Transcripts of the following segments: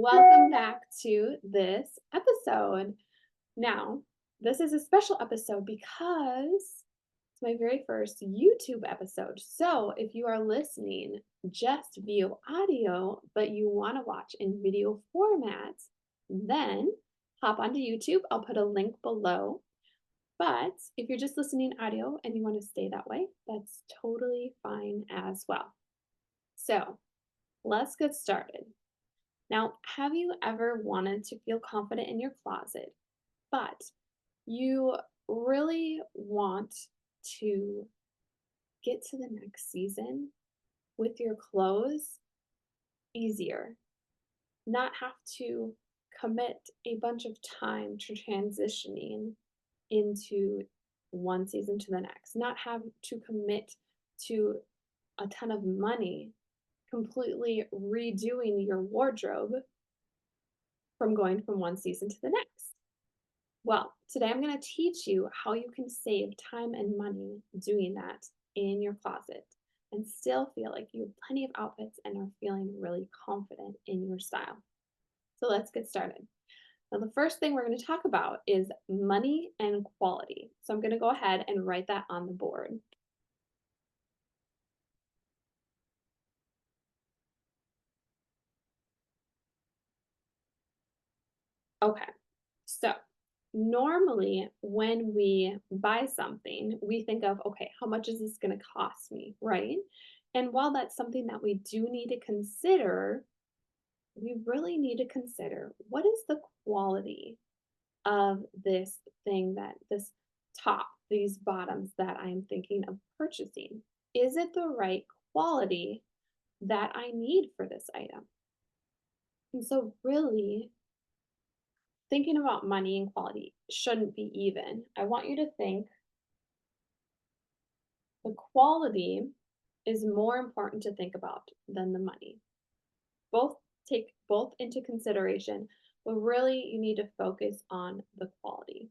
Welcome back to this episode. Now, this is a special episode because it's my very first YouTube episode. So, if you are listening just via audio, but you want to watch in video format, then hop onto YouTube. I'll put a link below. But if you're just listening audio and you want to stay that way, that's totally fine as well. So, let's get started. Now, have you ever wanted to feel confident in your closet, but you really want to get to the next season with your clothes easier, not have to commit a bunch of time to transitioning into one season to the next, not have to commit to a ton of money completely redoing your wardrobe from going from one season to the next? Well, today I'm going to teach you how you can save time and money doing that in your closet and still feel like you have plenty of outfits and are feeling really confident in your style. So let's get started. Now, the first thing we're going to talk about is money and quality. So I'm going to go ahead and write that on the board. Okay, so normally when we buy something, we think of, okay, how much is this going to cost me, right? And while that's something that we do need to consider, we really need to consider what is the quality of this thing, that this top, these bottoms that I'm thinking of purchasing. Is it the right quality that I need for this item? And so, really, thinking about money and quality shouldn't be even. I want you to think the quality is more important to think about than the money. Both take both into consideration, but really you need to focus on the quality.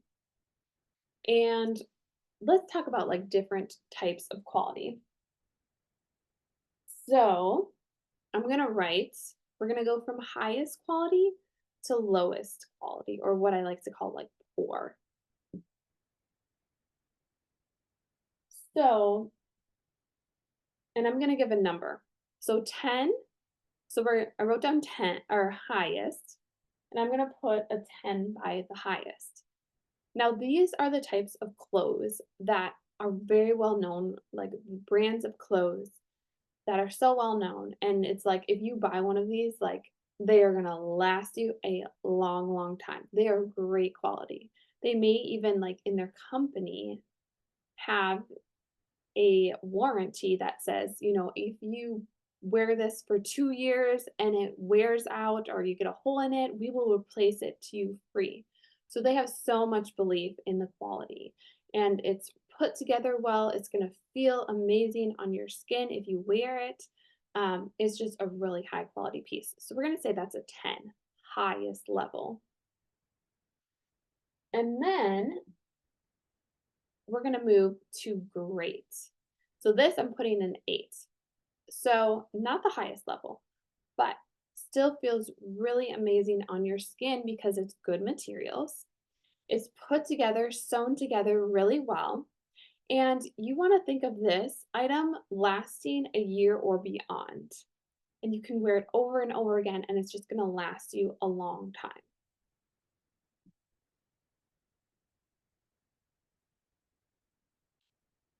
And let's talk about like different types of quality. So I'm going to write, we're going to go from highest quality to lowest quality, or what I like to call like poor. So, and I'm going to give a number. So 10, I wrote down 10, or highest, and I'm going to put a 10 by the highest. Now, these are the types of clothes that are very well known, like brands of clothes that are so well known. And it's like if you buy one of these, like they are gonna last you a long, long time. They are great quality. They may even like in their company have a warranty that says, if you wear this for 2 years and it wears out or you get a hole in it, we will replace it to you free. So they have so much belief in the quality, and it's put together well. It's going to feel amazing on your skin if you wear it. It's just a really high quality piece. So we're going to say that's a 10, highest level. And then we're going to move to great. So this I'm putting an 8. So not the highest level, but still feels really amazing on your skin because it's good materials. It's put together, sewn together really well. And you want to think of this item lasting a year or beyond. And you can wear it over and over again, and it's just going to last you a long time.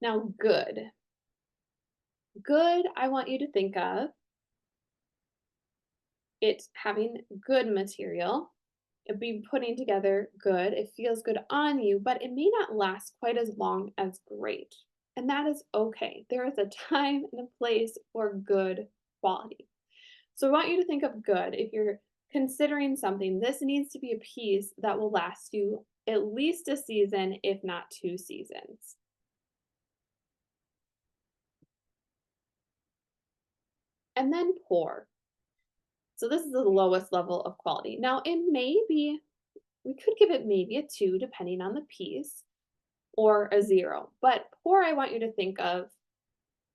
Now, good. Good, I want you to think of it having good material, it being putting together good, it feels good on you, but it may not last quite as long as great. And that is okay. There is a time and a place for good quality. So I want you to think of good. If you're considering something, this needs to be a piece that will last you at least a season, if not 2 seasons. And then poor. So this is the lowest level of quality. Now it may be, we could give it maybe a 2 depending on the piece, or a 0. But poor, I want you to think of,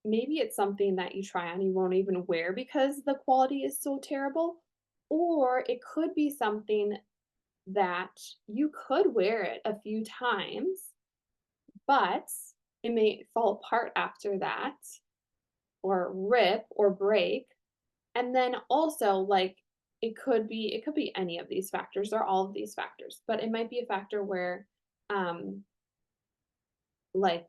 maybe it's something that you try on, you won't even wear because the quality is so terrible. Or it could be something that you could wear it a few times, but it may fall apart after that, or rip or break. And then also, like, it could be any of these factors or all of these factors, but it might be a factor where, um, like,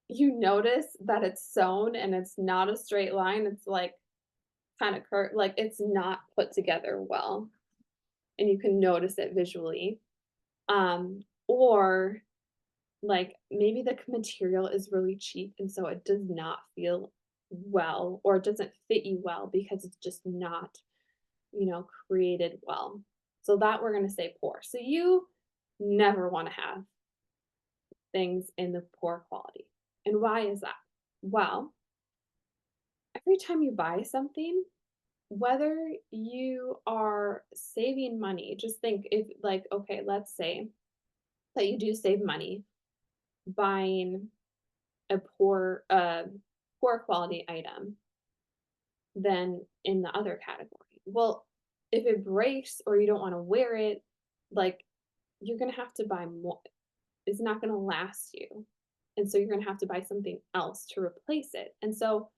you notice that it's sewn and it's not a straight line, it's, like, kinda like, it's not put together well, and you can notice it visually. Or, like, maybe the material is really cheap, and so it does not feel well, or it doesn't fit you well because it's just not, created well. So that we're gonna say poor. So you never wanna have things in the poor quality. And why is that? Well, every time you buy something, whether you are saving money, just think if, like, okay, let's say that you do save money buying a poor quality item than in the other category. Well, if it breaks or you don't wanna wear it, like, you're gonna have to buy more. It's not gonna last you, and so you're gonna have to buy something else to replace it, and so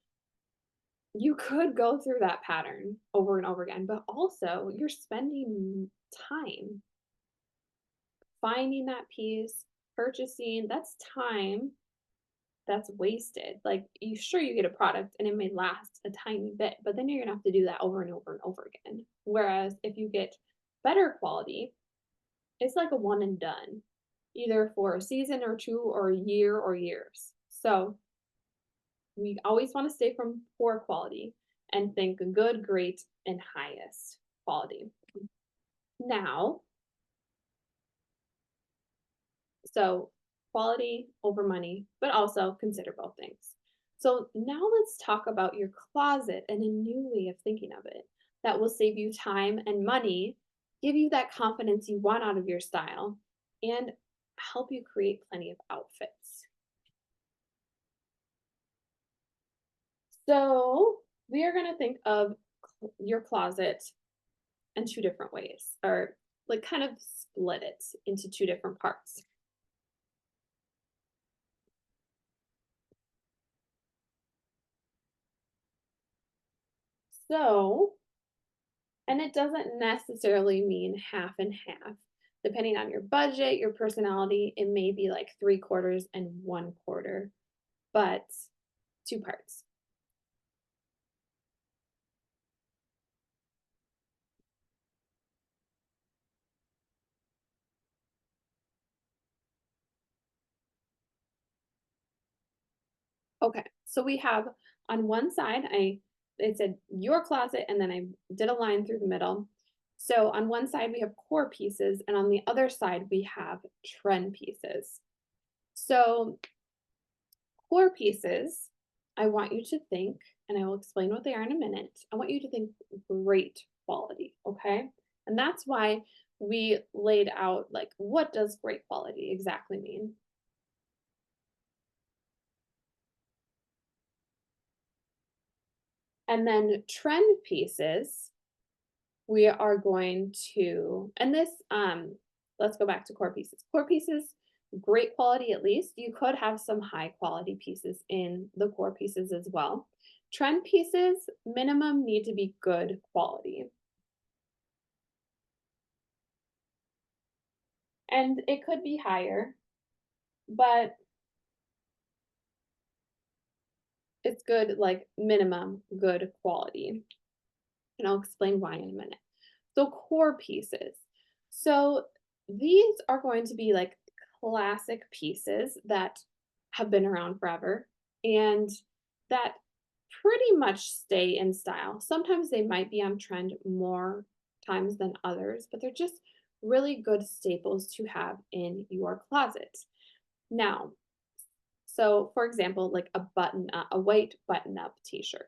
you could go through that pattern over and over again, but also you're spending time finding that piece, purchasing, that's time that's wasted. Like, you get a product and it may last a tiny bit, but then you're gonna have to do that over and over and over again. Whereas if you get better quality, it's like a one and done, either for a season or two or a year or years. So we always want to stay from poor quality and think good, great, and highest quality. Now, so quality over money, but also consider both things. So now let's talk about your closet and a new way of thinking of it that will save you time and money, give you that confidence you want out of your style, and help you create plenty of outfits. So we are going to think of your closet in two different ways, or like kind of split it into two different parts. So, and it doesn't necessarily mean half and half. Depending on your budget, your personality, it may be like three quarters and one quarter, but two parts. Okay, so we have on one side, it said your closet, and then I did a line through the middle. So on one side we have core pieces, and on the other side we have trend pieces. So core pieces, I want you to think, and I will explain what they are in a minute. I want you to think great quality, okay? And that's why we laid out like what does great quality exactly mean? And then trend pieces, we are going to, and this, let's go back to core pieces. Core pieces, great quality at least. You could have some high quality pieces in the core pieces as well. Trend pieces, minimum need to be good quality. And it could be higher, but it's good, like minimum good quality. And I'll explain why in a minute. So, core pieces. So, these are going to be like classic pieces that have been around forever and that pretty much stay in style. Sometimes they might be on trend more times than others, but they're just really good staples to have in your closet. Now, so for example, like a white button up t-shirt.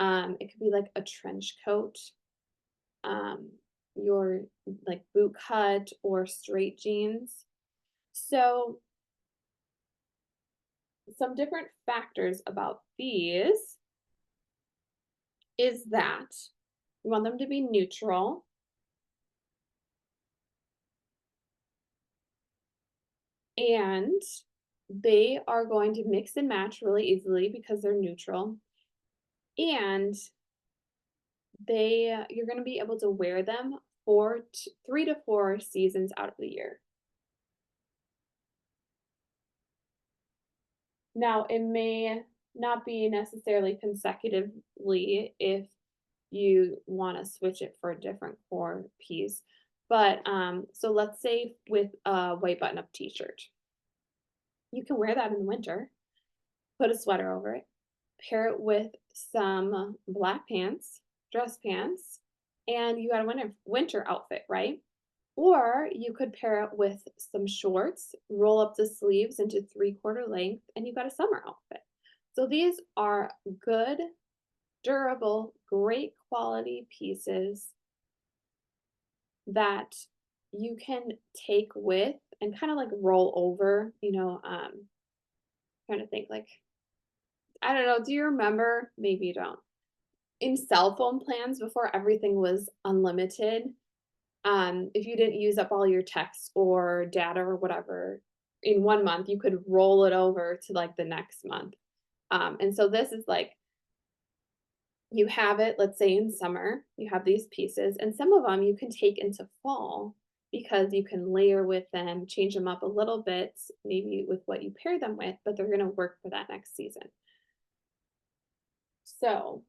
It could be like a trench coat, um, your like boot cut or straight jeans. So, some different factors about these is that You want them to be neutral, and they are going to mix and match really easily because they're neutral. And you're going to be able to wear them for 3 to 4 seasons out of the year. Now, it may not be necessarily consecutively if you want to switch it for a different core piece. But so let's say with a white button up t-shirt, you can wear that in the winter, put a sweater over it, pair it with some black pants, dress pants, and you got a winter outfit, right? Or you could pair it with some shorts, roll up the sleeves into 3/4 length, and you got a summer outfit. So these are good, durable, great quality pieces that you can take with and kind of like roll over, trying to think like, I don't know, do you remember? Maybe you don't. In cell phone plans before everything was unlimited, if you didn't use up all your text or data or whatever in 1 month, you could roll it over to like the next month. And so this is like you have it, let's say in summer, you have these pieces, and some of them you can take into fall because you can layer with them, change them up a little bit, maybe with what you pair them with, but they're going to work for that next season. So,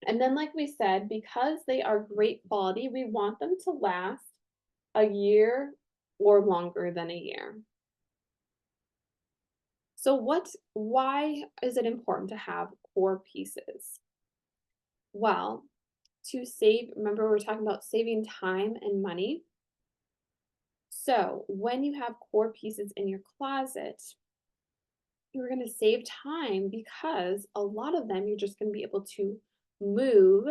and then, like we said, because they are great quality, we want them to last a year or longer than a year. So, why is it important to have core pieces? Well, to save, remember, we're talking about saving time and money. So, when you have core pieces in your closet, you're going to save time because a lot of them you're just going to be able to move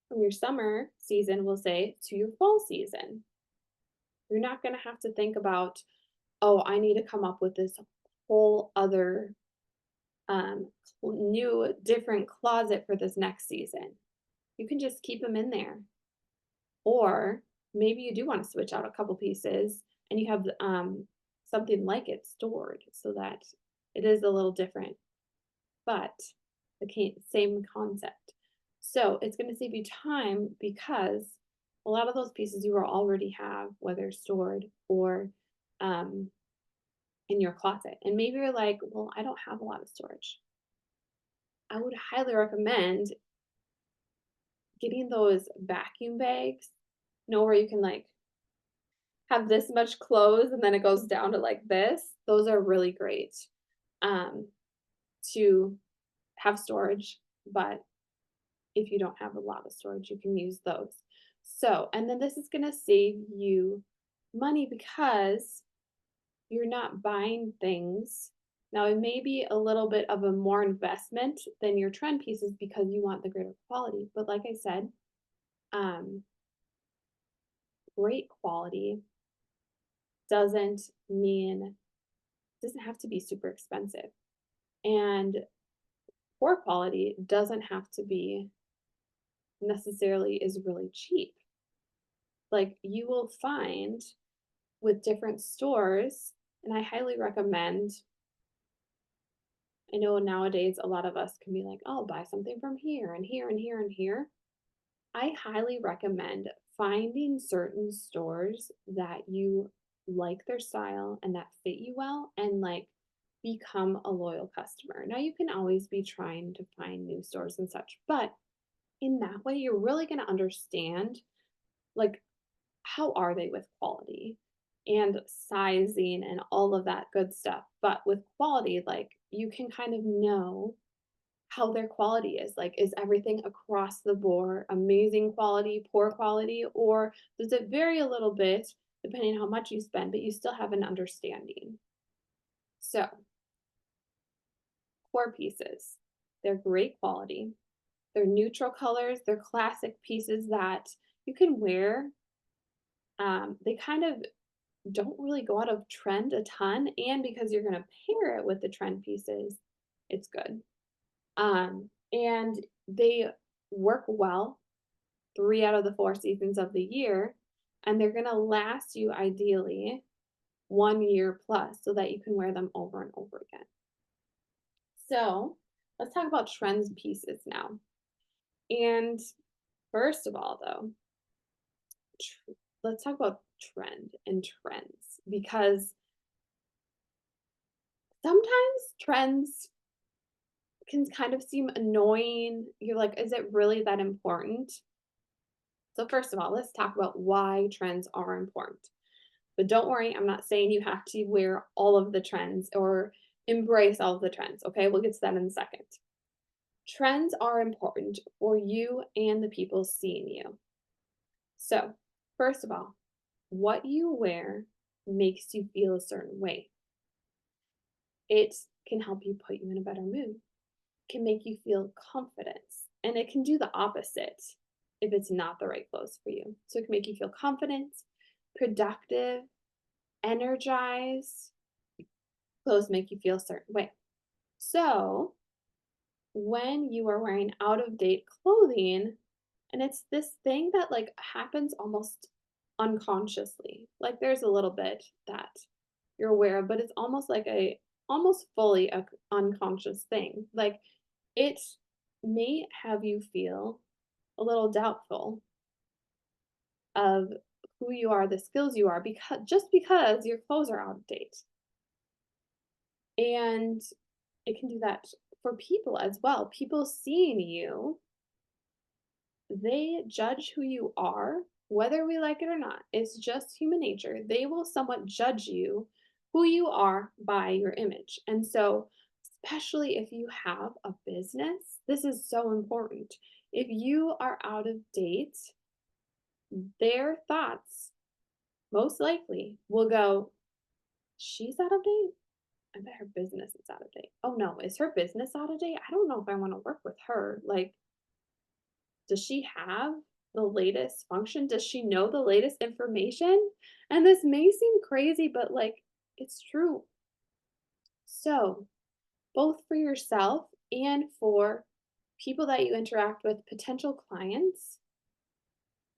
from your summer season, we'll say, to your fall season. You're not going to have to think about, oh, I need to come up with this whole other um, new, different closet for this next season. You can just keep them in there. Or maybe you do want to switch out a couple pieces and you have something like it stored so that it is a little different, but the same concept. So it's going to save you time because a lot of those pieces you will already have, whether stored or um, in your closet. And maybe you're like, well, I don't have a lot of storage. I would highly recommend getting those vacuum bags, where you can like have this much clothes and then it goes down to like this. Those are really great um, to have storage, but if you don't have a lot of storage, you can use those. So, and then this is going to save you money because you're not buying things. Now, it may be a little bit of a more investment than your trend pieces because you want the greater quality. But like I said, um, great quality doesn't mean doesn't have to be super expensive. And poor quality doesn't have to be necessarily is really cheap. Like you will find with different stores, and I highly recommend. I know nowadays a lot of us can be like, oh, buy something from here and here and here and here. I highly recommend finding certain stores that you like their style and that fit you well and like become a loyal customer. Now, you can always be trying to find new stores and such, but in that way, you're really going to understand like how are they with quality and sizing and all of that good stuff. But with quality, like you can kind of know how their quality is. Like, is everything across the board amazing quality, poor quality, or does it vary a little bit depending on how much you spend, but you still have an understanding? So, core pieces, they're great quality. They're neutral colors. They're classic pieces that you can wear. They kind of don't really go out of trend a ton, and because you're going to pair it with the trend pieces, it's good. And they work well 3 out of the 4 seasons of the year, and they're gonna last you ideally 1 year plus so that you can wear them over and over again. So, let's talk about trends pieces now. And first of all, though, tr- let's talk about trend and trends because sometimes trends can kind of seem annoying. You're like, is it really that important? So, first of all, let's talk about why trends are important. But don't worry, I'm not saying you have to wear all of the trends or embrace all of the trends. Okay, we'll get to that in a second. Trends are important for you and the people seeing you. So, first of all, what you wear makes you feel a certain way. It can help you put you in a better mood, can make you feel confidence, and it can do the opposite if it's not the right clothes for you. So, it can make you feel confident, productive, energized. Clothes make you feel a certain way. So, when you are wearing out of date clothing, and it's this thing that like happens almost unconsciously. Like there's a little bit that you're aware of, but it's almost like a almost fully a unconscious thing. Like it may have you feel a little doubtful of who you are, the skills you are because just because your clothes are out of date. And it can do that for people as well. People seeing you, they judge who you are, whether we like it or not. It's just human nature. They will somewhat judge you, who you are, by your image. And so, especially if you have a business, this is so important. If you are out of date, their thoughts most likely will go, she's out of date. I bet her business is out of date. Oh no, is her business out of date? I don't know if I want to work with her. Like, does she have the latest function? Does she know the latest information? And this may seem crazy, but like it's true. So, both for yourself and for people that you interact with, potential clients,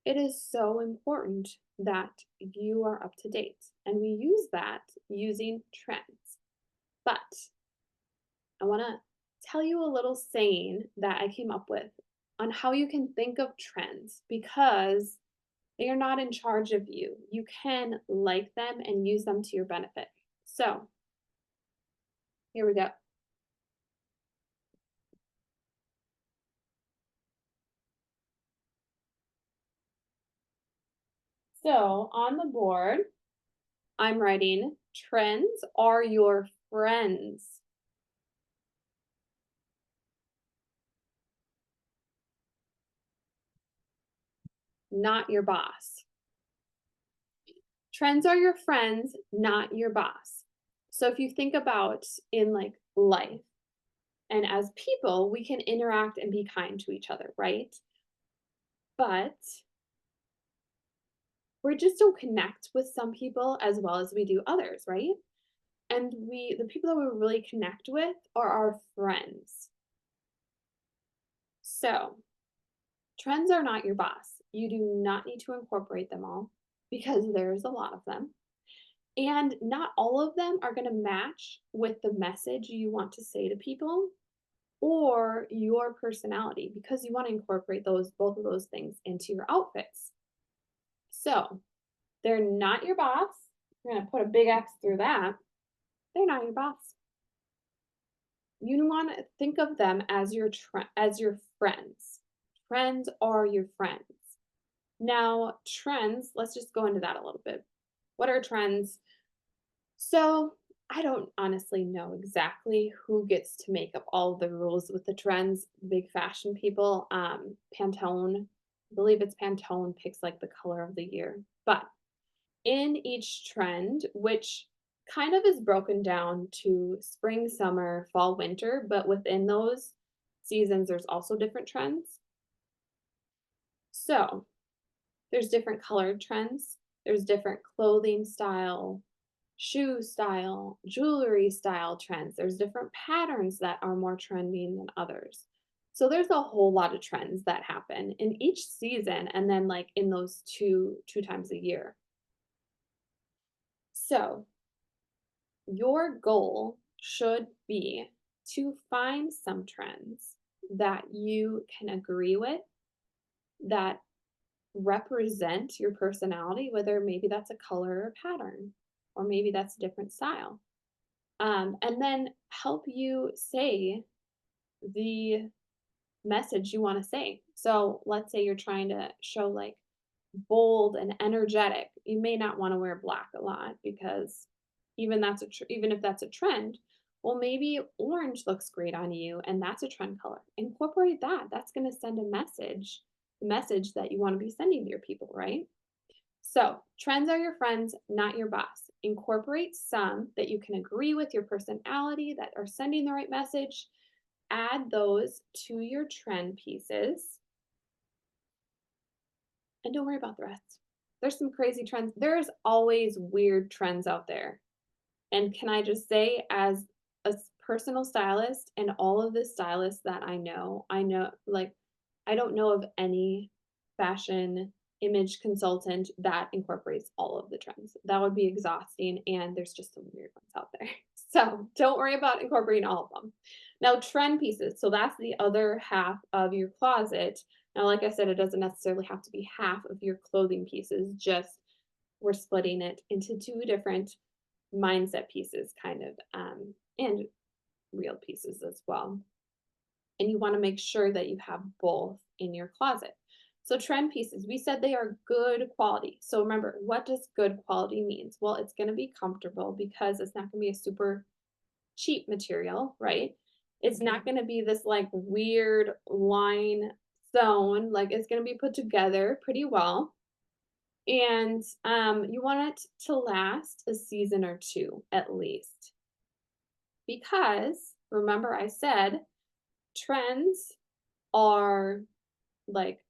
it is so important that you are up to date. And we use that using trends. But I want to tell you a little saying that I came up with on how you can think of trends because they are not in charge of you. You can like them and use them to your benefit. So, here we go. So, on the board, I'm writing trends are your friends, not your boss. Trends are your friends, not your boss. So, if you think about in like life, and as people, we can interact and be kind to each other, right? But we just don't connect with some people as well as we do others, right? And the people that we really connect with are our friends. So, trends are not your boss. You do not need to incorporate them all because there's a lot of them. And not all of them are going to match with the message you want to say to people or your personality because you want to incorporate those both of those things into your outfits. So, they're not your boss. We're going to put a big X through that. They're not your boss. You want to think of them as as your friends. Friends are your friends. Now, trends, let's just go into that a little bit. What are trends? So, I don't honestly know exactly who gets to make up all of the rules with the trends. Big fashion people, Pantone, I believe it's Pantone picks like the color of the year. But in each trend, which kind of is broken down to spring, summer, fall, winter, but within those seasons, there's also different trends. So there's different colored trends, there's different clothing style, shoe style, jewelry style trends. There's different patterns that are more trending than others. So there's a whole lot of trends that happen in each season and then like in those two times a year. So your goal should be to find some trends that you can agree with, that represent your personality, whether maybe that's a color or pattern, or maybe that's a different style. And then help you say the message you want to say. So let's say you're trying to show like bold and energetic. You may not want to wear black a lot because even if that's a trend, well maybe orange looks great on you and that's a trend color. Incorporate that. That's going to send a message, the message that you want to be sending to your people, right? So, trends are your friends, not your boss. Incorporate some that you can agree with your personality that are sending the right message. Add those to your trend pieces and don't worry about the rest. There's some crazy trends. There's always weird trends out there. And can I just say, as a personal stylist and all of the stylists that I know, like, I don't know of any fashion image consultant that incorporates all of the trends. That would be exhausting, and there's just some weird ones out there. So don't worry about incorporating all of them. Now, trend pieces. So that's the other half of your closet. Now, like I said, it doesn't necessarily have to be half of your clothing pieces, just we're splitting it into two different mindset pieces, kind of, and real pieces as well. And you want to make sure that you have both in your closet. So trend pieces, we said they are good quality. So remember, what does good quality means? Well, it's going to be comfortable because it's not going to be a super cheap material, right? It's not going to be this like weird line sewn, like it's going to be put together pretty well. And you want it to last a season or two at least. Because remember, I said trends are like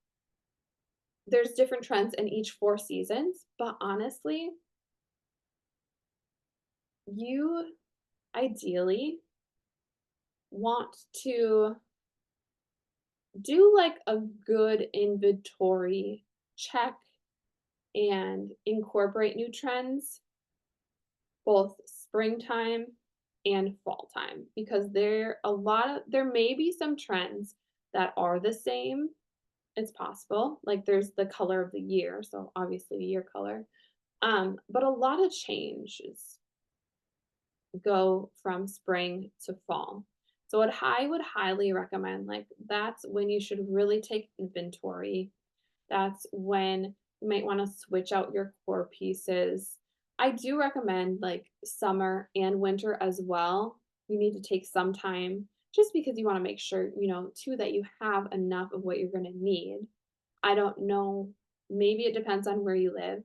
there's different trends in each 4 seasons, but honestly, you ideally want to do like a good inventory check and incorporate new trends both springtime and fall time because there may be some trends that are the same. It's possible. Like there's the color of the year, so obviously year color. But a lot of changes go from spring to fall. So what I would highly recommend, like that's when you should really take inventory. That's when you might want to switch out your core pieces. I do recommend like summer and winter as well. You need to take some time just because you want to make sure, too, that you have enough of what you're going to need. I don't know, maybe it depends on where you live.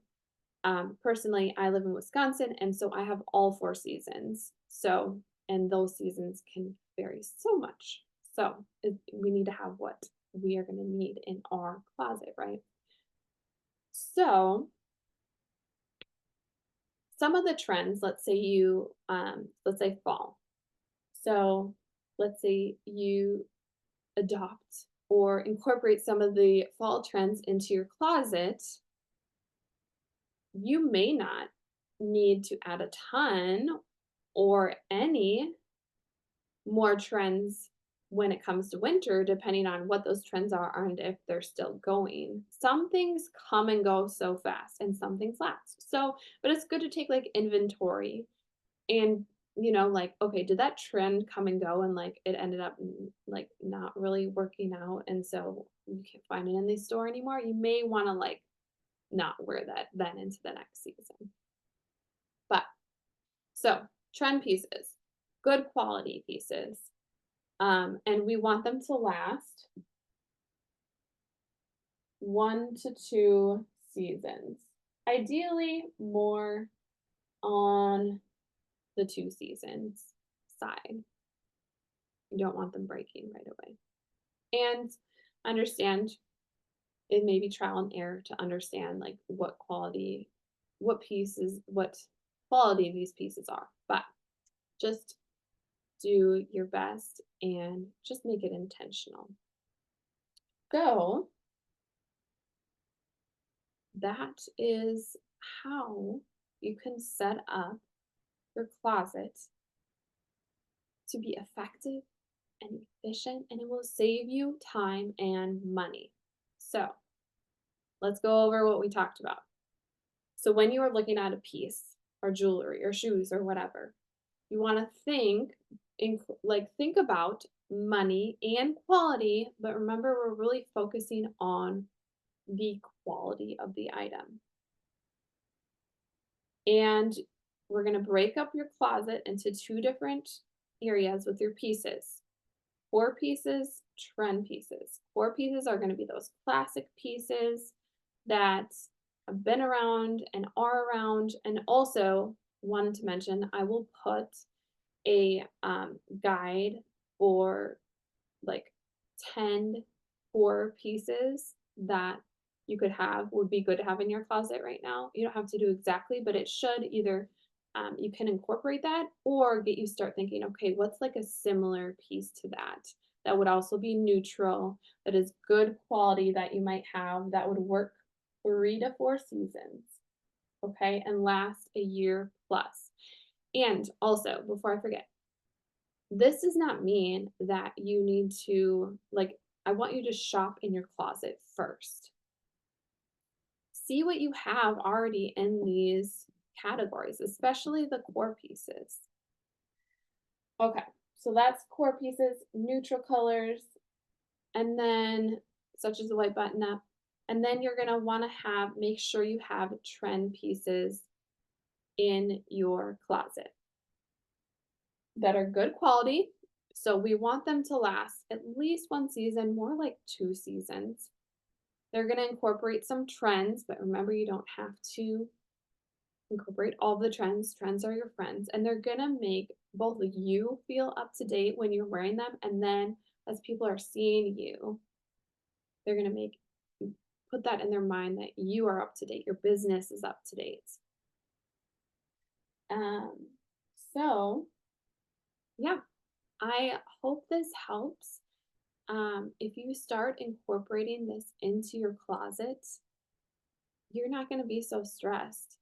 Personally, I live in Wisconsin, and so I have all 4 seasons. So, and those seasons can vary so much. So, we need to have what we are going to need in our closet, right? So, some of the trends, let's say fall. So, let's say you adopt or incorporate some of the fall trends into your closet. You may not need to add a ton or any more trends when it comes to winter, depending on what those trends are and if they're still going. Some things come and go so fast, and some things last. So, but it's good to take like inventory and like, okay, did that trend come and go and like it ended up like not really working out, and so you can't find it in the store anymore. You may want to like not wear that then into the next season. But so trend pieces, good quality pieces. And we want them to last 1 to 2 seasons. Ideally, more on the 2 seasons side. You don't want them breaking right away. And understand it may be trial and error to understand like what quality these pieces are. But just do your best and just make it intentional. So that is how you can set up your closet to be effective and efficient, and it will save you time and money. So let's go over what we talked about. So when you are looking at a piece or jewelry or shoes or whatever, you want to think about money and quality, but remember we're really focusing on the quality of the item. And we're going to break up your closet into two different areas with your pieces. Core pieces, trend pieces. Core pieces are going to be those classic pieces that have been around and are around. And also, wanted to mention, I will put a guide for like 10 core pieces that you could have would be good to have in your closet right now. You don't have to do exactly, but it should either you can incorporate that or get you start thinking, okay, what's like a similar piece to that that would also be neutral, that is good quality that you might have that would work 3 to 4 seasons, okay, and last a year plus. And also, before I forget, this does not mean that you need to, like, I want you to shop in your closet first. See what you have already in these categories, especially the core pieces. Okay, so that's core pieces, neutral colors, and then such as the white button up. And then you're gonna wanna make sure you have trend pieces in your closet that are good quality. So we want them to last at least 1 season, more like 2 seasons. They're going to incorporate some trends, but remember, you don't have to incorporate all the trends. Trends are your friends, and they're going to make both you feel up to date when you're wearing them. And then as people are seeing you, they're going to put that in their mind that you are up to date. Your business is up to date. Um, so, yeah, I hope this helps. If you start incorporating this into your closet, you're not going to be so stressed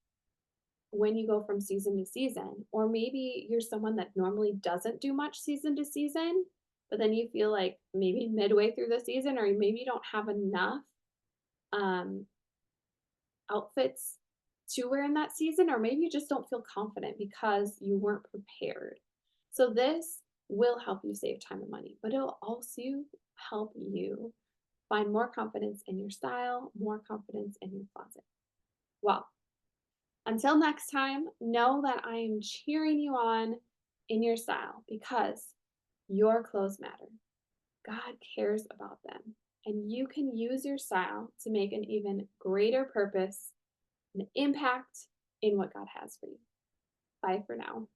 when you go from season to season. Or maybe you're someone that normally doesn't do much season to season, but then you feel like maybe midway through the season, or maybe you don't have enough um, outfits to wear in that season, or maybe you just don't feel confident because you weren't prepared. So, this will help you save time and money, but it'll also help you find more confidence in your style, more confidence in your closet. Well, until next time, know that I am cheering you on in your style because your clothes matter. God cares about them. And you can use your style to make an even greater purpose and impact in what God has for you. Bye for now.